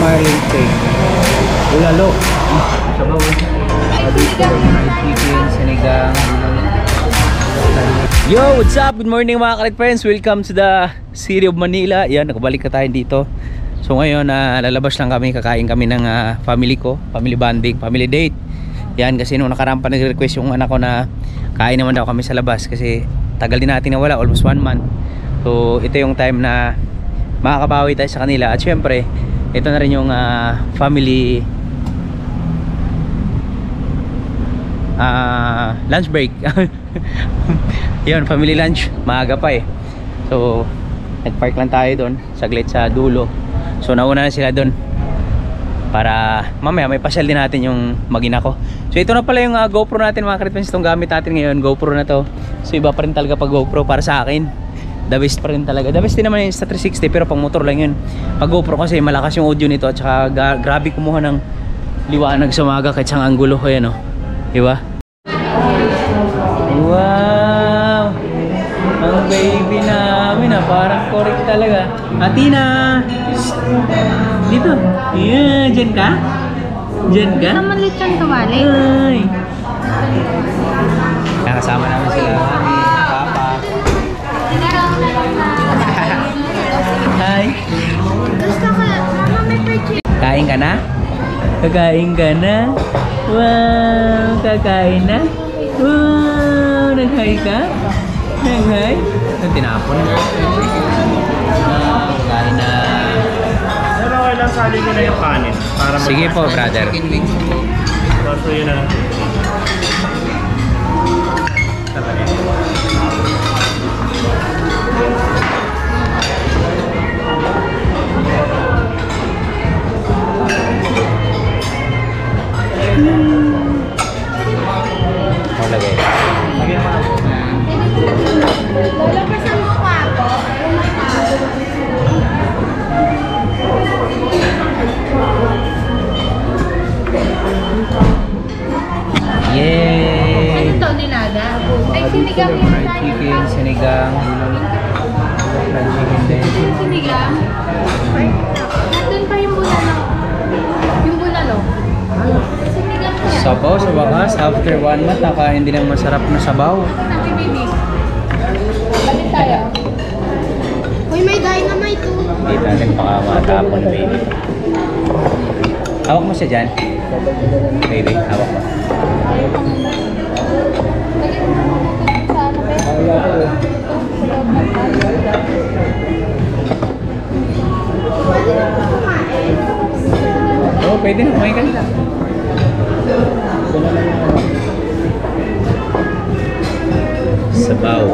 Marlin steak. Bulalo. Sabaw. Chicken, sinigang. Yo, what's up? Good morning mga kalit friends. Welcome to the city of Manila. Yan, nakabalik na tayo dito. So ngayon, lalabas lang kami. Kakain kami ng family ko. Family bonding, family date. Yan, kasi nung nakaraan pa nag-request yung anak ko na kain naman daw kami sa labas. Kasi tagal din natin nawala, almost 1 month. So ito yung time na makakabawi tayo sa kanila. At syempre, ito na rin yung family lunch break. Yun, family lunch. Maaga pa eh. So nagpark lang tayo doon saglit sa dulo. So nauna na sila doon para mamaya may pasyal din natin yung mag-ina ko. So ito na pala yung GoPro natin mga karit friends. Itong gamit natin ngayon, GoPro na to. So iba pa rin talaga pag GoPro para sa akin. The best pa rin talaga. The best din naman yung sa 360 pero pang motor lang yun. Pag GoPro kasi malakas yung audio nito at saka grabe kumuha ng liwanag sa umaga kahit saan anggulo. Ayan o, diba? Wow, ang baby namin parang correct talaga. Atina, dito. Yeah, dyan ka? Dyan ka? Naman ulit siyang tumali. Ay, nakasama namin sila mami, papa. Hi. Gusto ko, mama may purchase. Kain ka na? Kakain ka na? Wow, kakain na? Wow, nag-hi ka? Nag-hi? Tinapon na. Kakain na. Pero okay lang, sali ko na yung kanin. Para sige po, brother. So yun na. Lagay. Lola pa sa mukha ko. Yay! Ano to, nilaga? Ay, sinigang yan. Fried chicken, sinigang. Fried chicken din. Sinigang? Nandun pa yung bulalo. Yung bulalo. Sinigang yan. Sabaw sa wakas, after 1 month, nakain din ang masarap na sabaw. Sabi, baby. Balik tayo. Uy, may dahil na may ito. Hindi natin pakamatapon na baby. Hawak mo siya dyan. Baby, hawak mo. Oh, pwede na, kumain ka na. Sabaw.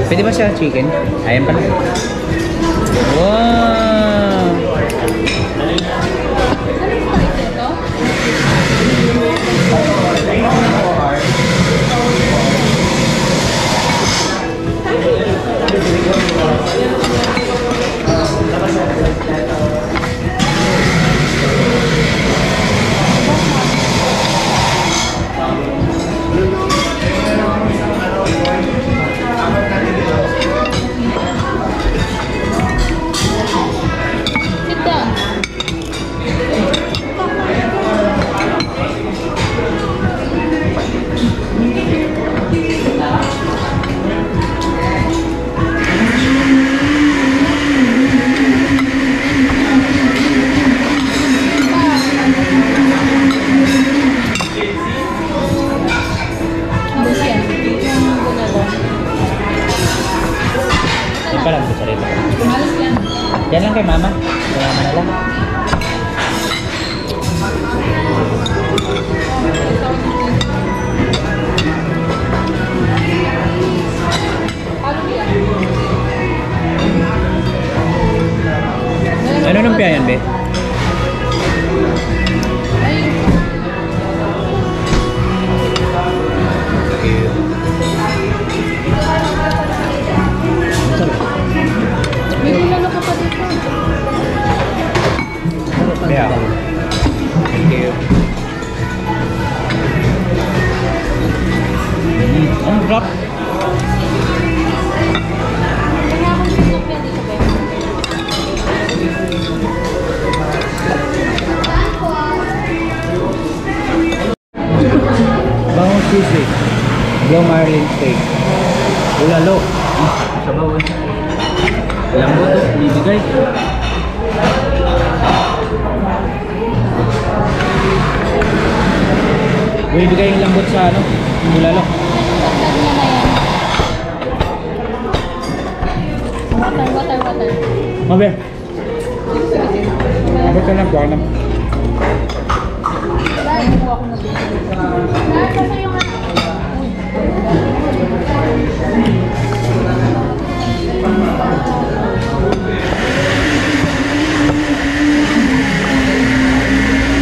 Pwede ba siya chicken? Ayan pala. Wow! Yan lang kay mama. Kay mama na lang. Ano nung piyayan, be? Blue Marlin steak. Bulalo. Sabaw. Lambot to, bibigay. Bibigay yung lambot sa ano? Bulalo. Tagdag niya na yan. Water. Mabe. Mabe ka lang, buwan na. Nasa yung ano?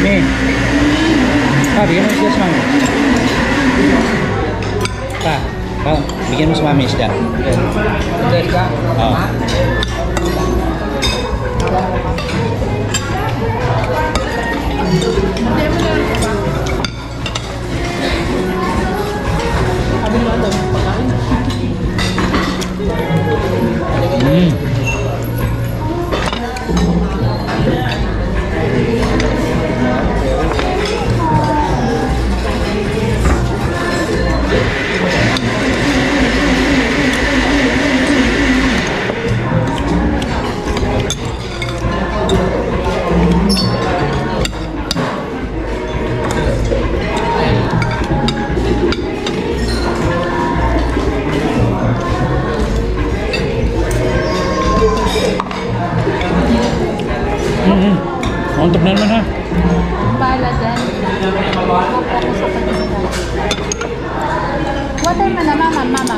Me. Bigyan mo isda sa mami. Bigyan mo sa mami isda. Isda? Oo. Mauntog na naman ha. Bala dyan. Focus sa pagkita. Water man na, mama.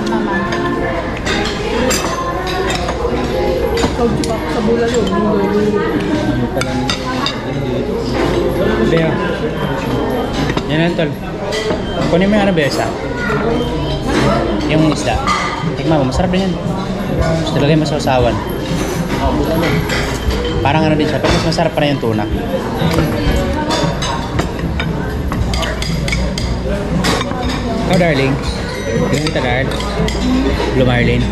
Sa bula yun. Bea. Yan lang tol. Kunin mo yung ano besa. Yung isda. Tignan mo, masarap din yan. Gusto talaga yung masawsawan. Parang ano din siya, pero mas masarap pa rin yung tuna. Ikaw darling. Tingnan kita darling. Blue Marlin.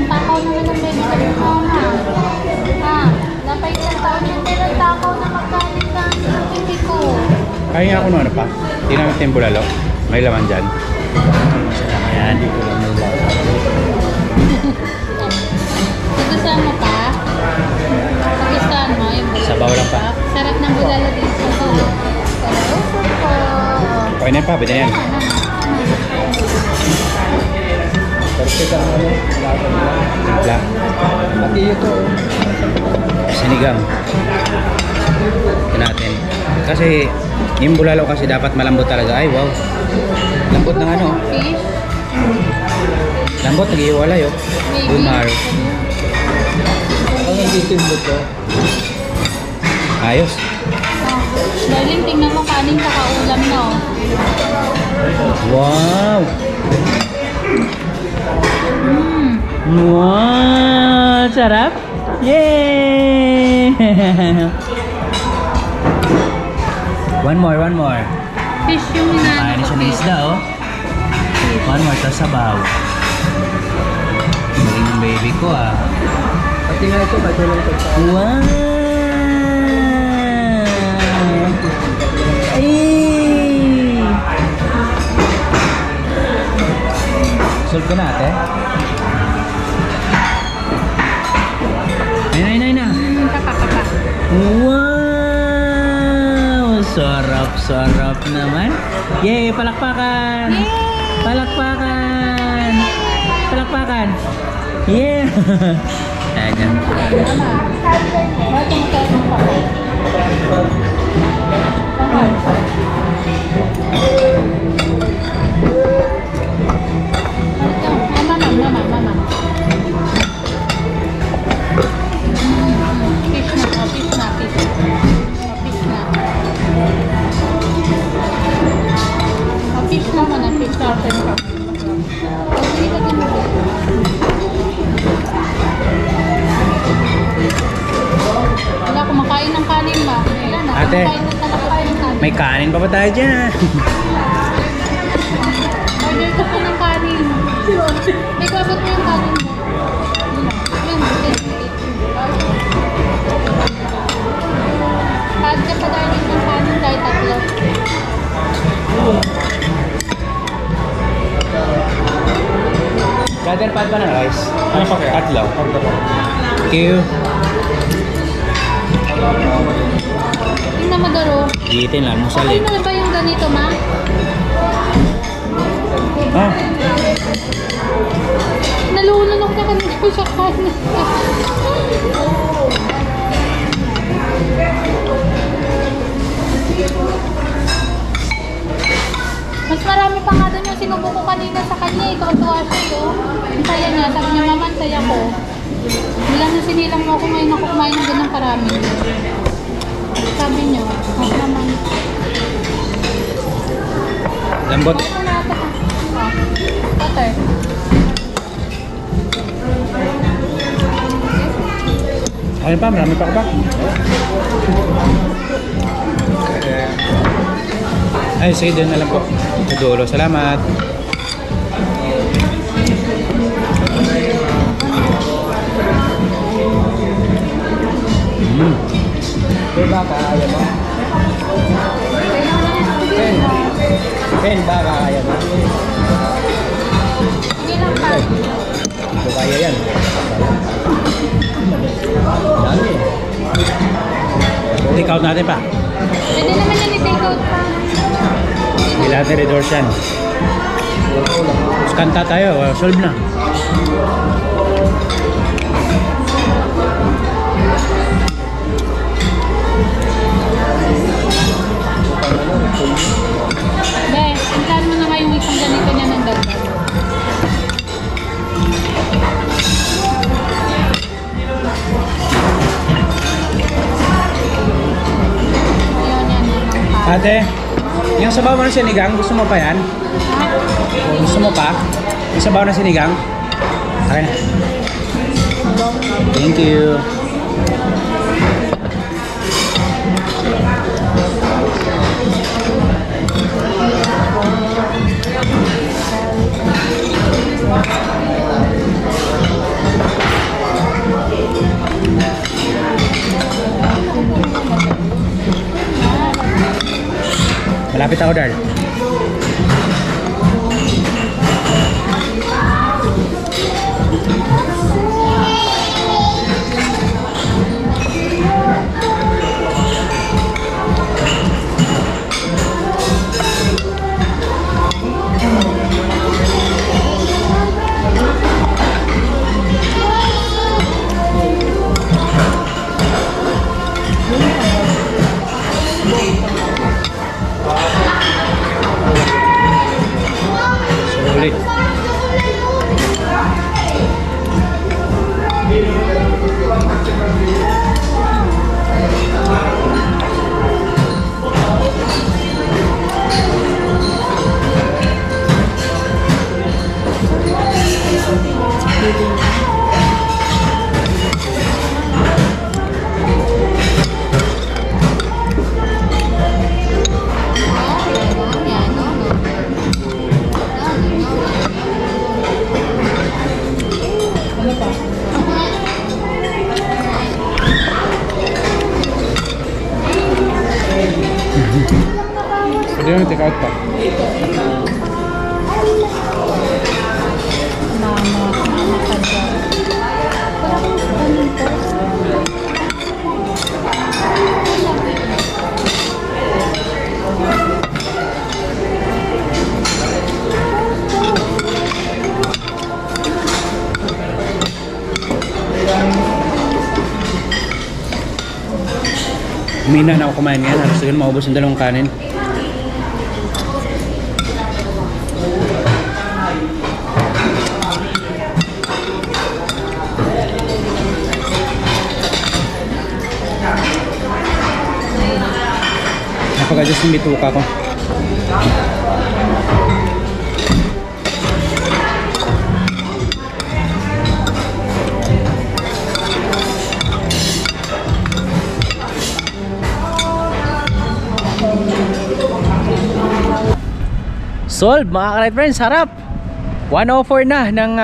Takaw naman ng baby sa mama. Napay isang taon yan, pero takaw na magkalit ka ang pipi ko. Kaya nga ako ano pa. Tingnan natin yung bulalo. May laman dyan. Ayan. Nagustuhan mo pa? Nagustuhan mo yung bulalo? Sabaw lang pa. Sarap ng bulalo din sa ko. Okay na pa, pwede na yan. Perfect ang ano. Timpla. Pati ito. Sinigang. Ito natin. Kasi yung bulalo kasi dapat malambot talaga. Ay wow. Lambot ng ano. Fish? Lambot, nag-iwalay oh. Maybe. Umar. Ang nandito yung buto. Ayos. Darling, tingnan mo kanin kakaulam na oh. Wow. Wow. Sarap. Yay. One more. Fish yung Kain siya ng isda oh. One more, tapos sabaw. Galing ng baby ko ah. Pati nga ito, pati lang ito. Wow! Ay! Solve ko na ate. Ayun na. Kapakapa. Wow! Sarap naman. Yay! Palakpakan! Palakpakan! Yeah! Ayan. Bakit mo tayo ng kapay? Mama. Fish na. Fish naman ang fish natin ka. Wala, kumakain ng kanin ba? Wala na. Ate, Kumakain ng kanin. may kanin pa ba tayo dyan? Order ko po ng kanin. May kwabot mo yung kanin mo. Yun. Kahit ka pa Brother, paano ba na guys? Ano pa kaya? Tatlo. Thank you. Tingnan mo Doro. Gitin lang, musal Okay eh. na ba yung ganito, ma? Ah, Nalulunok na kanina ko sa kanin. Mas marami pa nga doon yung sinubo ko kanina sa kanya. Tuwa siya yun. Ang saya niya. Sabi niya, mama, ang saya ko. Wala na sinilang mo ako ngayon ako kumain ng ganang karami. Sabi niya, oh, naman. lambot. Ito na ito. Butter. Ano pa? Marami pa ka ba? Ay, sige doon na lang po. Sa dulo. Salamat. Diba kaya mo? Pen ba kaya mo? Sige lang pa. Ito kaya yan. Dami. Take out natin pa. Pwede naman yan i-take out pa. Ilate redors yan. Tapos kanta tayo. Solve na. Be, tintahan mo na nga yung isang ganito niya ng dagdag. Yun yan, yung pa. Ate, yung sabaw mo ng sinigang, gusto mo pa yan? Gusto mo pa? Yung sabaw ng sinigang? Okay na. Thank you. Malapit ako, Darl. Sulit. Yan, no? Pwede yung take out pa. Mama ka dyan. Parang ganito. Humina na ako kumain ngayon. Halos siguro maubos ang dalawang kanin. Napag-adjust yung bituka ko. Solve mga ka-right friends, harap 1:04 na ng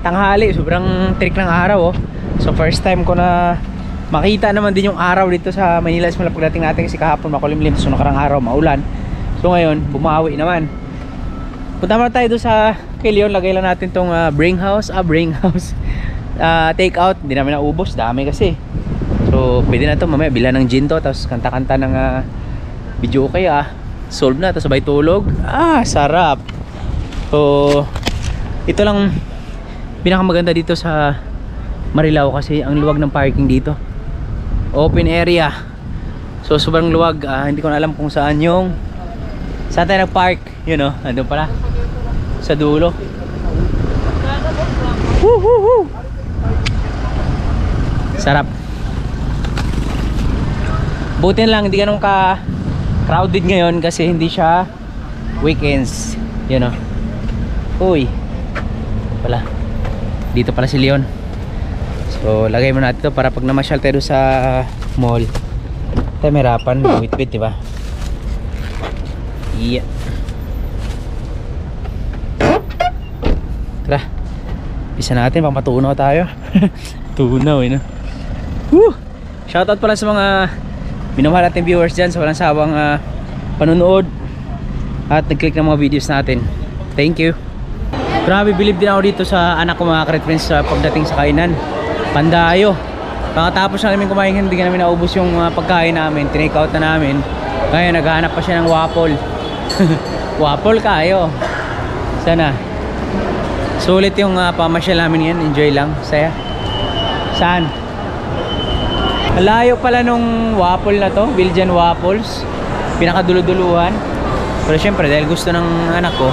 tanghali. Sobrang trick ng araw oh. So first time ko na makita naman din yung araw dito sa Manila simula pagdating natin kasi kahapon makulimlim, so nakarang araw maulan. So ngayon, bumawi naman. Punta muna tayo doon sa kay Leon. Lagay lang natin tong bring house. Take out. Hindi namin naubos. Dami kasi. So pwede na to. Mamaya bila ng gin to. Tapos kanta-kanta ng video okay solve na. Tapos sabay tulog. Sarap. So ito lang pinakamaganda dito sa Marilao kasi ang luwag ng parking dito. Open area. So sobrang luwag. Hindi ko na alam kung saan tayo nag-park. Yun andun pala sa dulo. Woo! Sarap. Buti na lang hindi ganun ka crowded ngayon kasi hindi siya weekends. Uy pala dito pala si Leon. So lagay mo natin ito para pag namasyal tayo sa mall tayo mahirapan wait diba? Yeah. Tara, isa natin, pamatunaw tayo. Tunaw Woo! Shoutout pala sa mga minamahal natin viewers dyan, sa walang sawang panunood at nag-click ng mga videos natin. Thank you. Grabe, bilib din ako dito sa anak ko mga Karet Friends sa pagdating sa kainan. Pandayo. Pagkatapos na namin kumain, hindi ka namin naubos yung pagkain namin, tinake out na namin. Ngayon naghahanap pa siya ng waffle. Waffle kayo. Sana sulit yung pamasyal namin yan. Enjoy lang, saya. Saan? Malayo pala nung waffle na to, Belgian waffles, pinakaduluduluhan. Pero syempre dahil gusto ng anak ko,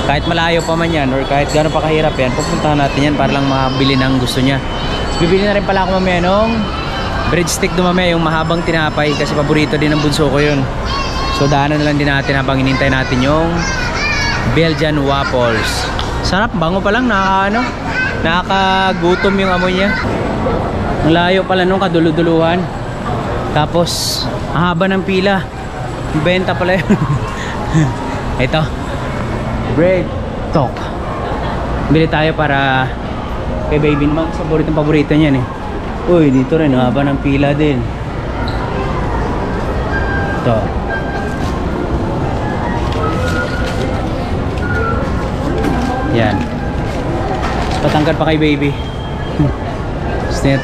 kahit malayo pa man yan or kahit gano'n pa kahirap yan, pupuntahan natin yan para lang mabili ng gusto niya. Bibili na rin pala ako mamaya nung breadstick do mamaya, yung mahabang tinapay, kasi paborito din ng bunso ko yun. So daanan na lang din natin habang hinintay natin yung Belgian waffles. Sarap, bango pa lang, nakakagutom yung amoy niya. Ang layo pala nung kaduluduluhan. Tapos ang haba ng pila, benta pala yun. Ito bread talk, bili tayo para kay baby naman, paborito niyan Uy, dito rin haba ng pila din. Ito yan, patangkad pa kay baby. Gusto niya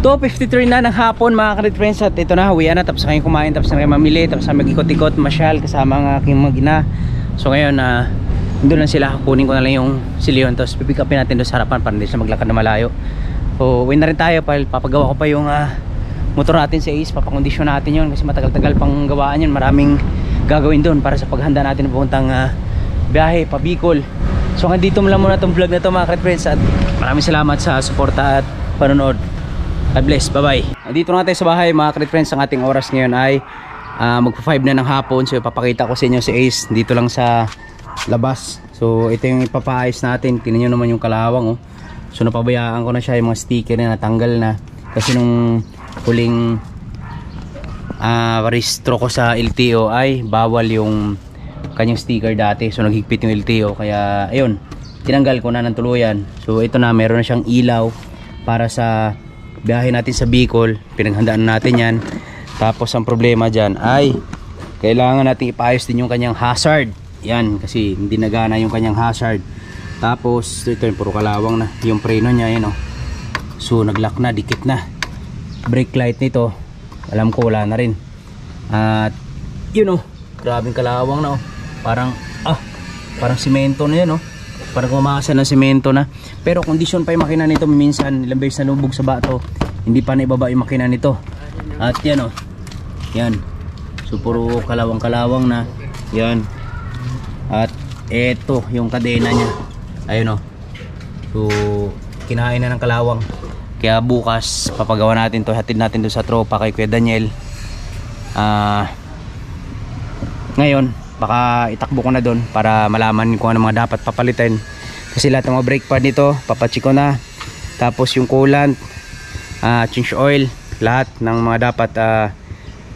2:53 na ng hapon mga Karet Friends, at ito na, hawian na, tapos na kayo kumain, tapos na kayo mamili, tapos na mag-ikot-ikot, masyal kasama ang aking mag-ina. So ngayon doon lang sila, kunin ko na lang yung si Leon, tapos pipick upin natin doon sa harapan para hindi siya maglakad na malayo. So uwi na rin tayo, papagawa ko pa yung motor natin sa Ace, papakondisyon natin yun kasi matagal-tagal pang gawaan yun. Maraming gagawin doon para sa paghanda natin ng puntang biyahe pa Bicol. So hanggang dito lang muna itong vlog na ito mga Karet Friends, at maraming salamat sa suporta at panonood. God bless, bye bye. Dito na tayo sa bahay mga Karet Friends. Ang ating oras ngayon ay magpa 5 na ng hapon. So papakita ko sa inyo si Ace dito lang sa labas. So ito yung ipapaayos natin. Tingnan nyo naman yung kalawang So napabayaan ko na siya, yung mga sticker na natanggal na kasi nung huling rehistro ko sa LTO ay bawal yung kanyang sticker dati. So naghigpit yung LTO, kaya ayun, tinanggal ko na ng tuluyan. So ito na, meron na siyang ilaw para sa biyahe natin sa Bicol. Pinaghandaan natin yan. Tapos ang problema dyan ay kailangan natin ipaayos din yung kanyang hazard. Yan, kasi hindi nagana yung kanyang hazard. Tapos ito yung puro kalawang na yung preno niya, yun So naglock na, dikit na. Brake light nito, alam ko wala na rin. At yun grabing kalawang na parang simento na yan parang kumakasan ng simento na. Pero kondisyon pa yung makina nito, minsan ilang beses na lubog sa bato, hindi pa naibaba yung makina nito. At yan yan, so puro kalawang na yan. At eto yung kadena nya, ayun so kinain na ng kalawang. Kaya bukas papagawa natin to, hatid natin doon sa tropa kay Kuya Daniel. Ngayon baka itakbo ko na doon para malaman kung ano mga dapat papalitan, kasi lahat ng mga brake pad nito papacheck ko na. Tapos yung coolant, change oil, lahat ng mga dapat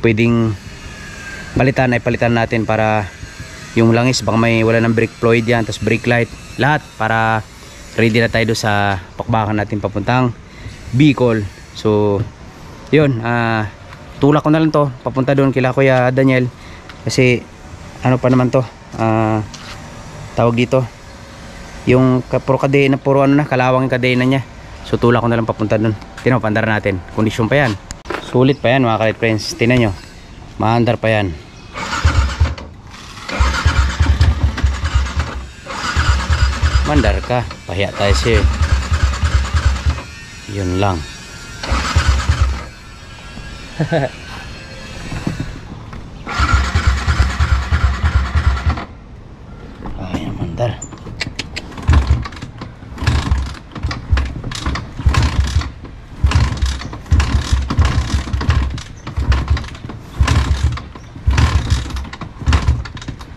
pwedeng palitan ay palitan natin, para yung langis baka may wala ng brake fluid yan, tapos brake light, lahat para ready na tayo doon sa pakbakan natin papuntang Bicol. So yun, tulak ko na lang to papunta doon kila Kuya Daniel, kasi ano pa naman to, tawag dito, yung puro kadena, puro ano na, kalawang yung kadena niya. So tulak ko na lang papunta dun. Tingnan mo, pandar natin. Kondisyon pa yan. Sulit pa yan mga ka-Red Friends. Tingnan nyo. Maandar pa yan. Mandar ka. Pahiya tayo siya. Yun lang. Ay, mandar.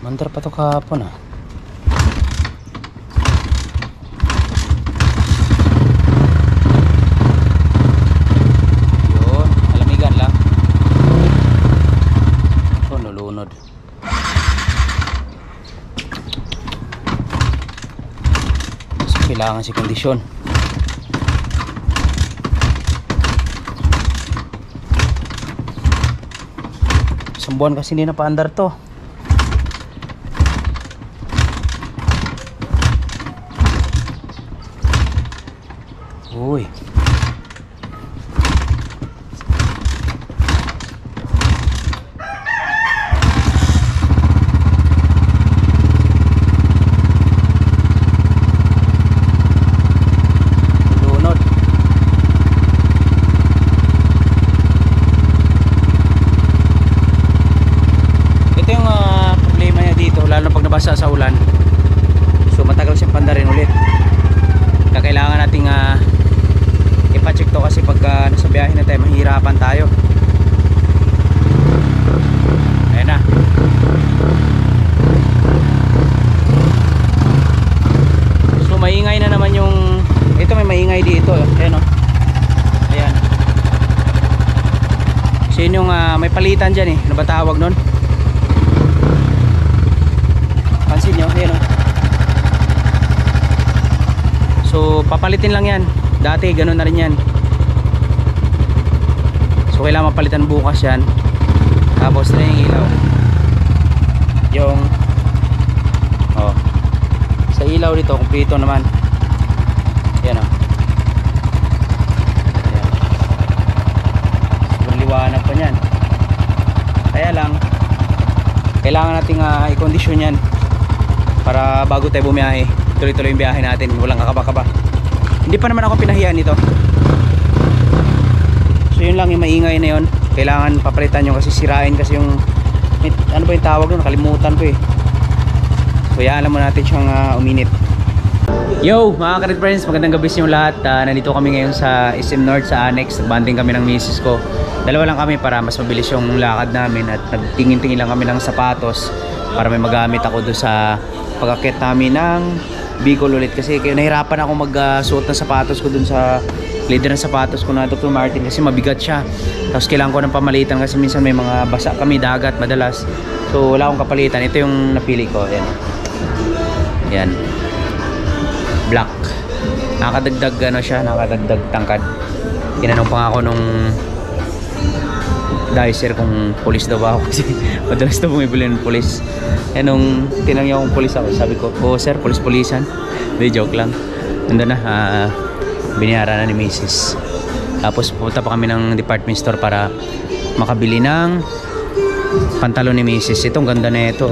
Mandar pa to kahapon ah. Yun, malamigan lang. Ito, nalunod. So, kailangan si kondisyon. Isang buwan kasi hindi na paandar to. Uy. Lunod. Ito yung problema niya dito, lalo na pag nabasa sa ulan. So matagal siyang pandarin ulit. Kailangan nating ipacheck to kasi pagka nasa biyahe na tayo mahirapan tayo. Ayan na. So maingay na naman yung ito, may maingay dito. Ayan o. Ayan. So yun yung may palitan dyan eh. Ano ba tawag nun? Pansin nyo. Ayan o. So papalitin lang yan. Dati ganun na rin yan. So kailangan mapalitan bukas yan. Tapos na yung ilaw. Yung sa ilaw dito kumpleto naman. Yan o. Sobrang liwanag pa yan. Kaya lang kailangan nating i-condition yan para bago tayo bumiyahe, tuloy-tuloy yung biyahe natin, walang kakaba-kaba. Hindi pa naman ako pinahiyan nito. So yun lang yung maingay na yun. Kailangan papalitan nyo kasi sirain kasi yung ano ba yung tawag doon, nakalimutan ko eh. So yan, alam mo natin siyang uminit. Yo mga ka-Red Friends, magandang gabi sa inyo lahat. Nandito kami ngayon sa SM North sa Annex. Nagbanding kami ng misis ko. Dalawa lang kami para mas mabilis yung lakad namin. At nagtingin-tingin lang kami ng sapatos para may magamit ako doon sa pag-akit namin ng Bicol ulit. Kasi nahirapan ako magsuot ng sapatos ko doon sa leader ng sapatos ko na Dr. Martin kasi mabigat siya. Tapos kailangan ko ng pamalitan kasi minsan may mga basa kami, dagat madalas. So wala akong kapalitan. Ito yung napili ko. Ayan. Yan. Black. Nakadagdag ano siya, nakadagdag tangkad. Tinanong pa nga ako nung dicer kung police daw ba ako kasi madalas daw bumibili ng police. Eh nung tinanong niya kung police ako, sabi ko, oh sir, police-polisan. Hindi, joke lang. Nandun na, binayaran na ni Mrs. Tapos pupunta pa kami ng department store para makabili ng pantalon ni Mrs. Itong ganda na ito,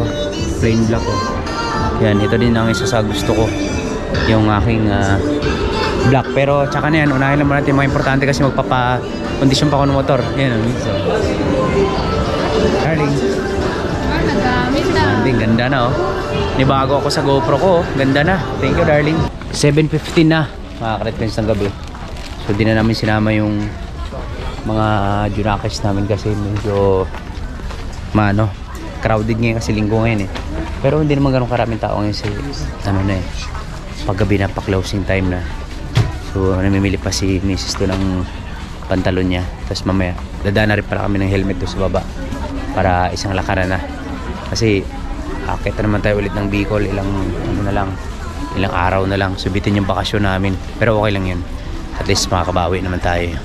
plain black oh. Yan, ito din ang isa sa gusto ko, yung aking black. Pero tsaka na yan, unahin lang muna natin mga importante kasi magpapa-kondisyon pa ako ng motor. Yan ang so. Darling, Nagamit na. ganda na oh. Nibago ako sa GoPro ko oh. Ganda na, thank you darling. 7:15 na mga ka-Red Friends ng gabi. So di na namin sinama yung mga junakis namin kasi medyo crowded ngayon kasi linggo ngayon eh. Pero hindi naman ganun karaming tao ngayon kasi ano na eh, paggabi na, pa-closing time na. So namimili pa si Mrs. to ng pantalon niya. Tapos mamaya dadaan na rin pala kami ng helmet doon sa baba para isang lakaran na. Kasi akit na naman tayo ulit ng Bicol, ilang araw na lang. Subitin yung bakasyon namin. Pero okay lang yun. At least makakabawi naman tayo.